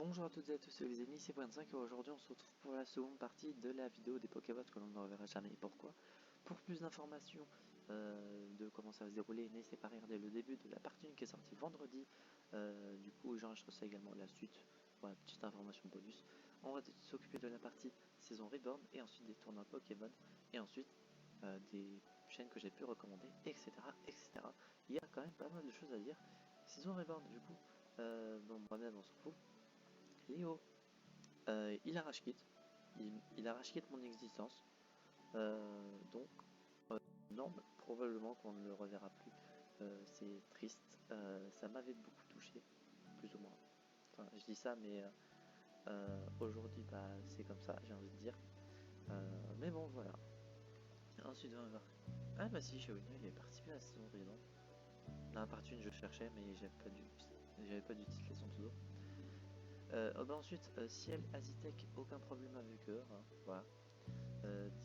Bonjour à toutes et à tous, les amis, c'est Brent5 et aujourd'hui on se retrouve pour la seconde partie de la vidéo des Pokébots que l'on ne reverra jamais. Et pourquoi? Pour plus d'informations de comment ça va se dérouler, n'hésitez pas à regarder le début de la partie 1 qui est sortie vendredi. Du coup j'enregistre ça également la suite, voilà, petite information bonus. On va s'occuper de la partie saison Reborn et ensuite des tournois Pokémon et ensuite des chaînes que j'ai pu recommander, etc., etc. Il y a quand même pas mal de choses à dire. Saison Reborn, du coup, bon, moi-même on s'en fout. Léo, il arrache quitte. Il arrache quitte mon existence. Donc, non, probablement qu'on ne le reverra plus. C'est triste. Ça m'avait beaucoup touché, plus ou moins. Enfin, je dis ça, mais aujourd'hui, bah, c'est comme ça, j'ai envie de dire. Mais bon, voilà. Ensuite, on va voir. Ah, bah si, Shaolin, il est participé à la saison précédente. Dans la partie 1, je cherchais, mais j'avais pas du titre son pseudo. Bah ensuite, Ciel, Azitec, aucun problème avec eux, hein, voilà.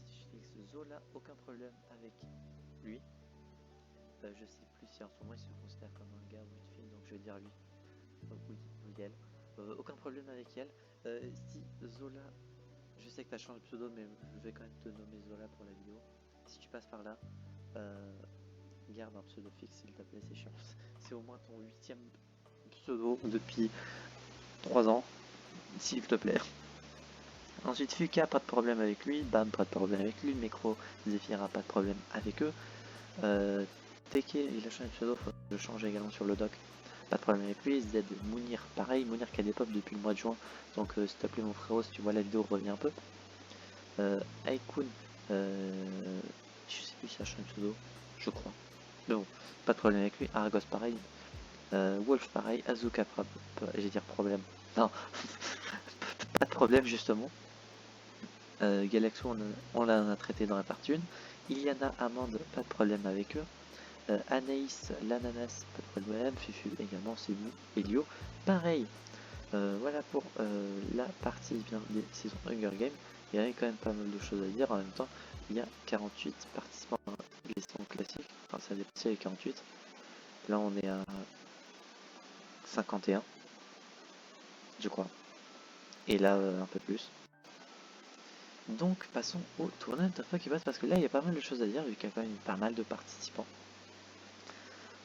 Digiflix, Zola, aucun problème avec lui. Je sais plus si en ce moment il se considère comme un gars ou une fille, donc je vais dire lui. Oui, elle. Aucun problème avec elle. Si Zola, je sais que tu as changé de pseudo, mais je vais quand même te nommer Zola pour la vidéo. Si tu passes par là, garde un pseudo fixe s'il te plaît, c'est chiant. C'est au moins ton 8ème pseudo depuis 3 ans, s'il te plaît. Ensuite, Fuka, pas de problème avec lui. Bam, pas de problème avec lui. Necro, Zephyra, pas de problème avec eux. Teke, il a changé de pseudo, faut que je change également sur le doc. Pas de problème avec lui. Z, Mounir, pareil. Mounir qui a des pop depuis le mois de juin. Donc, s'il te plaît, mon frérot, si tu vois la vidéo, reviens un peu. Aikun, je sais plus s'il a changé de pseudo, je crois. Mais bon, pas de problème avec lui. Argos, pareil. Wolf, pareil. Azuka, j'ai dire problème. Non, pas de problème, justement. Galaxo, on l'a traité dans la partie 1. Iliana, Amande, pas de problème avec eux. Anaïs, l'ananas, pas de problème. Fufu également, c'est vous. Elio, pareil. Voilà pour la partie bien des saisons Hunger Games. Il y avait quand même pas mal de choses à dire. En même temps, il y a 48 participants dans les saisons classiques. Enfin, ça a dépassé les 48. Là, on est à 51, je crois. Et là, un peu plus. Donc passons au tournoi de Pokémon parce que là il y a pas mal de choses à dire vu qu'il y a quand même pas mal de participants.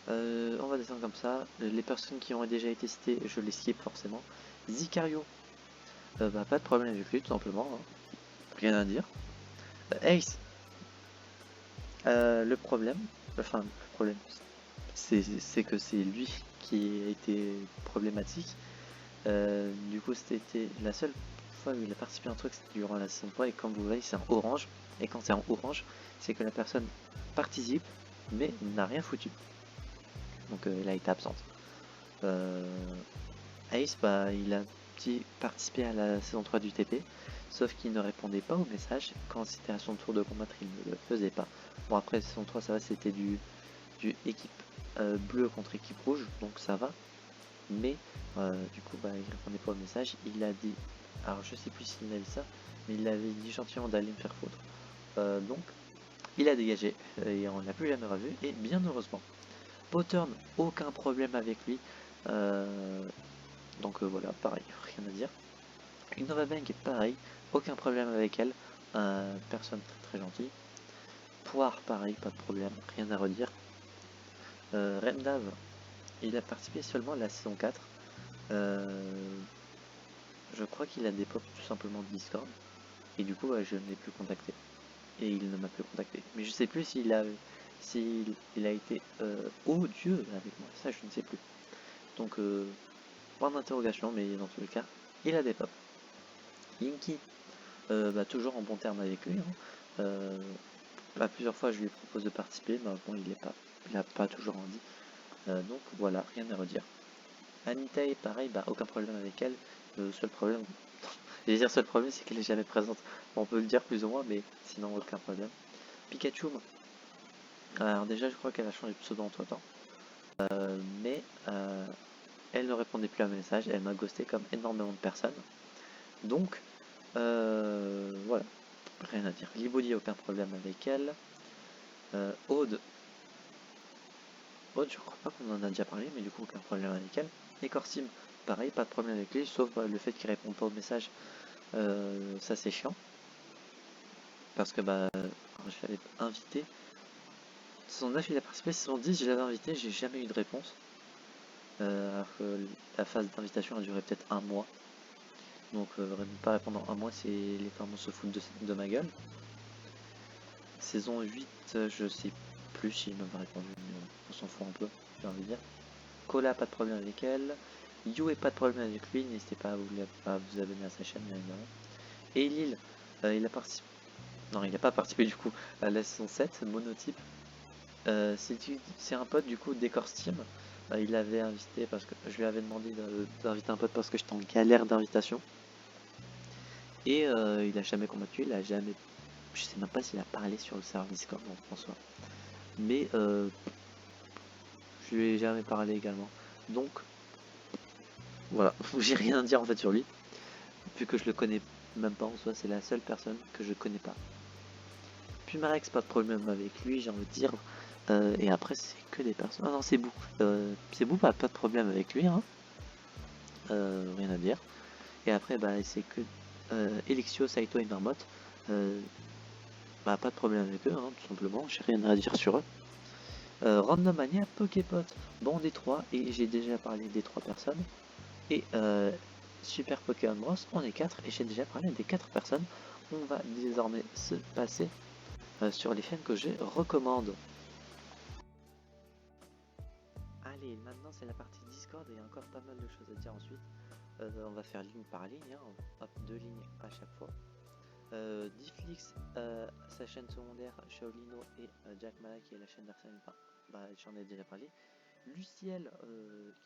On va descendre comme ça. Les personnes qui ont déjà été citées, je les skip forcément. Zicario, bah, pas de problème avec lui tout simplement, hein. Rien à dire. Ace, le problème, c'est que c'est lui qui a été problématique. Du coup c'était la seule fois où il a participé à un truc, c'était durant la saison 3 et comme vous voyez c'est en orange. Et quand c'est en orange, c'est que la personne participe mais n'a rien foutu. Donc il a été absente. Ace, bah, il a participé à la saison 3 du TP, sauf qu'il ne répondait pas aux messages. Quand c'était à son tour de combattre, il ne le faisait pas. Bon, après, saison 3, ça va, c'était du équipe bleue contre équipe rouge, donc ça va. Mais du coup, bah, il répondait pas aux messages. Il a dit, alors je sais plus s'il a dit ça, mais il avait dit gentiment d'aller me faire foutre. Donc, il a dégagé et on l'a plus jamais revu, et bien heureusement. Potturn, aucun problème avec lui. Donc voilà, pareil, rien à dire. Innova Bank est pareil, aucun problème avec elle. Personne très gentil. Poire, pareil, pas de problème, rien à redire. Remdav, il a participé seulement à la saison 4. Je crois qu'il a des pop tout simplement de Discord. Et du coup, je ne l'ai plus contacté. Et il ne m'a plus contacté. Mais je sais plus s'il a été odieux avec moi. Ça, je ne sais plus. Donc, point d'interrogation, mais dans tous les cas, il a des pop. Yinky, bah, toujours en bon terme avec lui. Hein. Bah, plusieurs fois, je lui propose de participer, mais bon, il n'a pas toujours envie. Donc voilà, rien à redire. Anitae, pareil, bah, aucun problème avec elle. Le seul problème, seul problème, c'est qu'elle est jamais présente. On peut le dire plus ou moins, mais sinon aucun problème. Pikachu, alors déjà, je crois qu'elle a changé de pseudo entre temps. Mais elle ne répondait plus à mes messages, elle m'a ghosté comme énormément de personnes. Donc, voilà, rien à dire. Libody, aucun problème avec elle. Aude, je crois pas qu'on en a déjà parlé, mais du coup, aucun problème avec elle. Et Corsim, pareil, pas de problème avec lui, sauf le fait qu'il répond pas aux messages, ça c'est chiant. Parce que je l'avais invité. Saison 9 il a participé, saison 10 je l'avais invité, j'ai jamais eu de réponse. Alors que la phase d'invitation a duré peut-être un mois. Donc pas répondre un mois, c'est les parents se foutent de ma gueule. Saison 8, je sais plus s'il m'a répondu, on s'en fout un peu, j'ai envie de dire. Cola, pas de problème avec elle. You, pas de problème avec lui, n'hésitez pas à vous abonner à sa chaîne, bien évidemment. Et Lille, il a participé. Non, il n'a pas participé du coup à la saison 7, Monotype. C'est un pote du coup Décor Steam. Il l'avait invité parce que je lui avais demandé d'inviter un pote parce que j'étais en galère d'invitation. Et il a jamais combattu, il a jamais. Je sais même pas s'il a parlé sur le serveur Discord en François. Mais je lui ai jamais parlé également. Donc voilà, j'ai rien à dire en fait sur lui. Vu que je le connais même pas en soi, c'est la seule personne que je connais pas. Puis Marex, pas de problème avec lui, j'ai envie de dire. Et après, c'est que des personnes. Ah non, c'est Bou. C'est Bou, pas de problème avec lui, hein. Rien à dire. Et après, c'est que Elixio, Saito et Marmotte. Pas de problème avec eux, hein, tout simplement. J'ai rien à dire sur eux. Randomania, Poképot, bon des 3, et j'ai déjà parlé des 3 personnes. Et Super Pokémon Bros, on est 4, et j'ai déjà parlé des 4 personnes. On va désormais se passer sur les chaînes que je recommande. Allez, maintenant c'est la partie Discord et il y a encore pas mal de choses à dire ensuite. On va faire ligne par ligne, hein, hop, 2 lignes à chaque fois. Difflix, sa chaîne secondaire, Shaolino et Jack Mala qui est la chaîne d'Arsène Lupin, j'en ai déjà parlé. Luciel,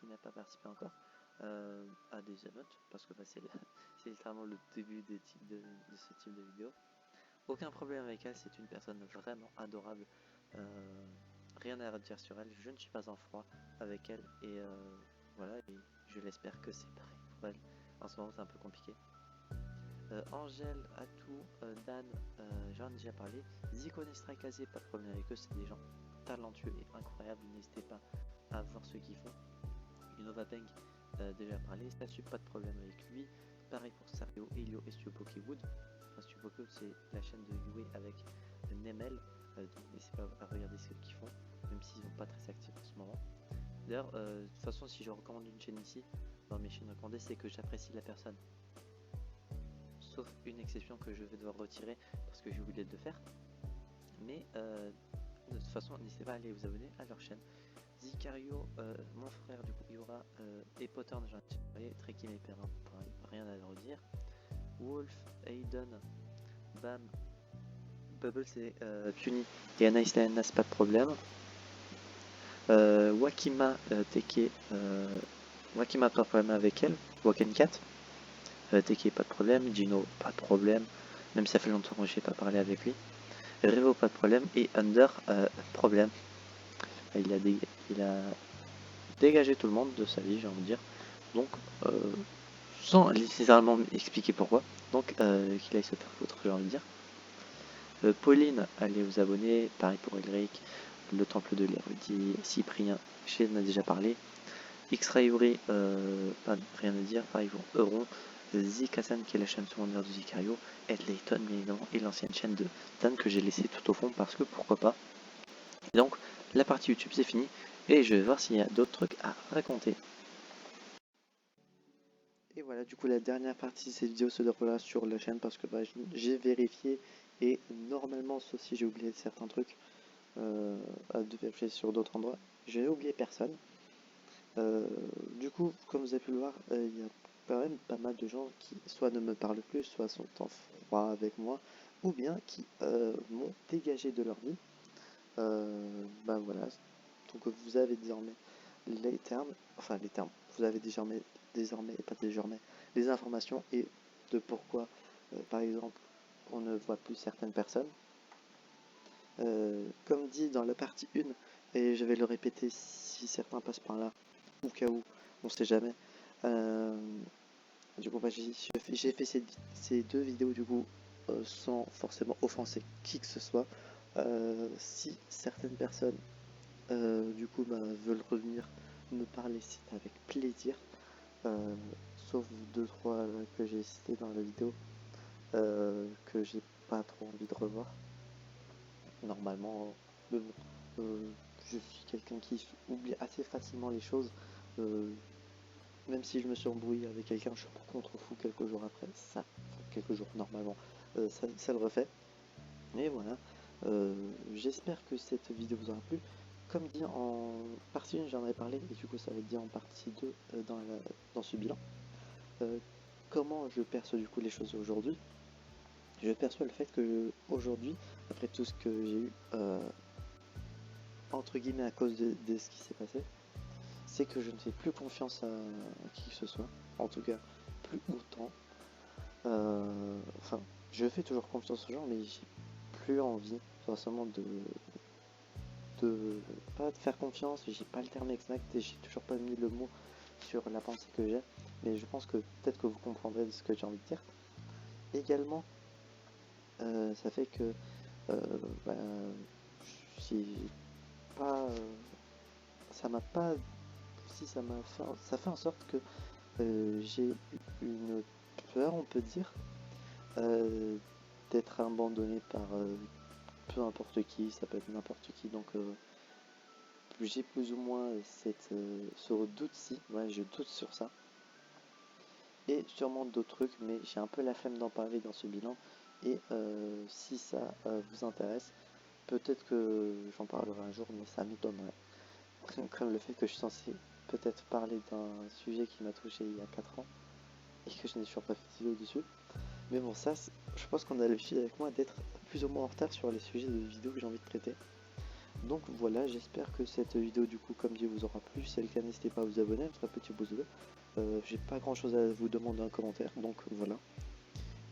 qui n'a pas participé encore, a des emotes, parce que c'est littéralement le début de ce type de vidéo. Aucun problème avec elle, c'est une personne vraiment adorable. Rien à redire sur elle, je ne suis pas en froid avec elle, et voilà, et je l'espère que c'est pareil pour elle. En ce moment c'est un peu compliqué. Angèle, Atou, Dan, j'en ai déjà parlé. Zico, Nestra, Kazé, pas de problème avec eux, c'est des gens talentueux et incroyables, n'hésitez pas à voir ce qu'ils font. Innova Bang, déjà parlé. Statue, pas de problème avec lui. Pareil pour Sario, Elio et Studio Pokéwood. Enfin, Studio Pokéwood, c'est la chaîne de Yue avec Nemel, donc n'hésitez pas à regarder ce qu'ils font, même s'ils sont pas très actifs en ce moment. D'ailleurs, de toute façon, si je recommande une chaîne ici, dans mes chaînes recommandées, c'est que j'apprécie la personne. Sauf une exception que je vais devoir retirer parce que j'ai oublié de le faire. Mais de toute façon, n'hésitez pas à aller vous abonner à leur chaîne. Zicario, mon frère du coup, Yura, et Potter, j'en ai parlé. Trekim et Perrin, pareil, rien à leur dire. Wolf, Aiden, Bam, Bubble, c'est Puni et Anaïs Lanas, pas de problème. Wakima, Teke, Wakima, pas de problème avec elle. Wakencat. Teki, pas de problème. Gino, pas de problème. Même si ça fait longtemps que je n'ai pas parlé avec lui. Revo, pas de problème. Et Under, problème. Il a dégagé tout le monde de sa vie, j'ai envie de dire. Donc, sans littéralement expliquer pourquoi. Donc, qu'il aille se faire foutre, j'ai envie de dire. Pauline, allez vous abonner. Pareil pour Elric. Le temple de l'érudit. Cyprien, je en ai déjà parlé. X-Ray, rien à dire. Pareil pour Euron. Zikasan qui est la chaîne secondaire de Zicario, Ed Layton bien évidemment, et l'ancienne chaîne de Dan que j'ai laissé tout au fond parce que pourquoi pas. Et donc la partie YouTube c'est fini et je vais voir s'il y a d'autres trucs à raconter. Et voilà, du coup la dernière partie de cette vidéo se déroulera sur la chaîne parce que j'ai vérifié et normalement, sauf si j'ai oublié certains trucs, à vérifier sur d'autres endroits, j'ai oublié personne. Du coup, comme vous avez pu le voir, il y a quand même pas mal de gens qui soit ne me parlent plus, soit sont en froid avec moi, ou bien qui m'ont dégagé de leur vie. Voilà. Donc vous avez désormais les termes, vous avez désormais et pas désormais, les informations et de pourquoi, par exemple, on ne voit plus certaines personnes. Comme dit dans la partie 1, et je vais le répéter si certains passent par là, au cas où, on sait jamais. Du coup, j'ai fait ces 2 vidéos du coup sans forcément offenser qui que ce soit. Si certaines personnes du coup veulent revenir me parler, c'est avec plaisir. sauf 2-3 que j'ai cités dans la vidéo, que j'ai pas trop envie de revoir. Normalement, mais bon, je suis quelqu'un qui oublie assez facilement les choses. Même si je me suis embrouillé avec quelqu'un, je me contrefous quelques jours après. Ça, enfin, quelques jours normalement, ça le refait. Et voilà. J'espère que cette vidéo vous aura plu. Comme dit en partie 1, j'en avais parlé, et du coup ça va être dit en partie 2 dans ce bilan. Comment je perçois du coup les choses aujourd'hui? Je perçois le fait que aujourd'hui, après tout ce que j'ai eu, entre guillemets à cause de ce qui s'est passé, c'est que je ne fais plus confiance à qui que ce soit, en tout cas plus autant. Enfin, je fais toujours confiance aux gens, mais j'ai plus envie forcément de pas de faire confiance. J'ai pas le terme exact et j'ai toujours pas mis le mot sur la pensée que j'ai, mais je pense que peut-être que vous comprendrez ce que j'ai envie de dire. Également, ça fait que bah, j'ai pas, ça m'a pas, si ça m'a fait, ça fait en sorte que j'ai une peur, on peut dire, d'être abandonné par peu importe qui, ça peut être n'importe qui, donc j'ai plus ou moins ce doute-ci, ouais, je doute sur ça, et sûrement d'autres trucs, mais j'ai un peu la flemme d'en parler dans ce bilan, et si ça vous intéresse, peut-être que j'en parlerai un jour, mais ça m'étonnerait, comme le fait que je suis censé peut-être parler d'un sujet qui m'a touché il y a 4 ans, et que je n'ai toujours pas fait de vidéo dessus. Mais bon, ça, je pense qu'on a l'habitude avec moi d'être plus ou moins en retard sur les sujets de vidéos que j'ai envie de traiter. Donc voilà, j'espère que cette vidéo du coup, comme dit, vous aura plu. Si c'est le cas, n'hésitez pas à vous abonner, à mettre un petit pouce bleu. J'ai pas grand chose à vous demander en commentaire, donc voilà.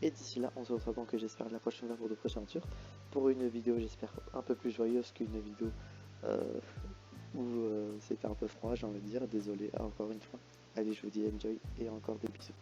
Et d'ici là, on se retrouve donc, j'espère, la prochaine fois pour de prochaines aventures. Pour une vidéo, j'espère, un peu plus joyeuse qu'une vidéo où c'était un peu froid, j'ai envie de dire. Désolé encore une fois. Allez, je vous dis enjoy et encore des bisous.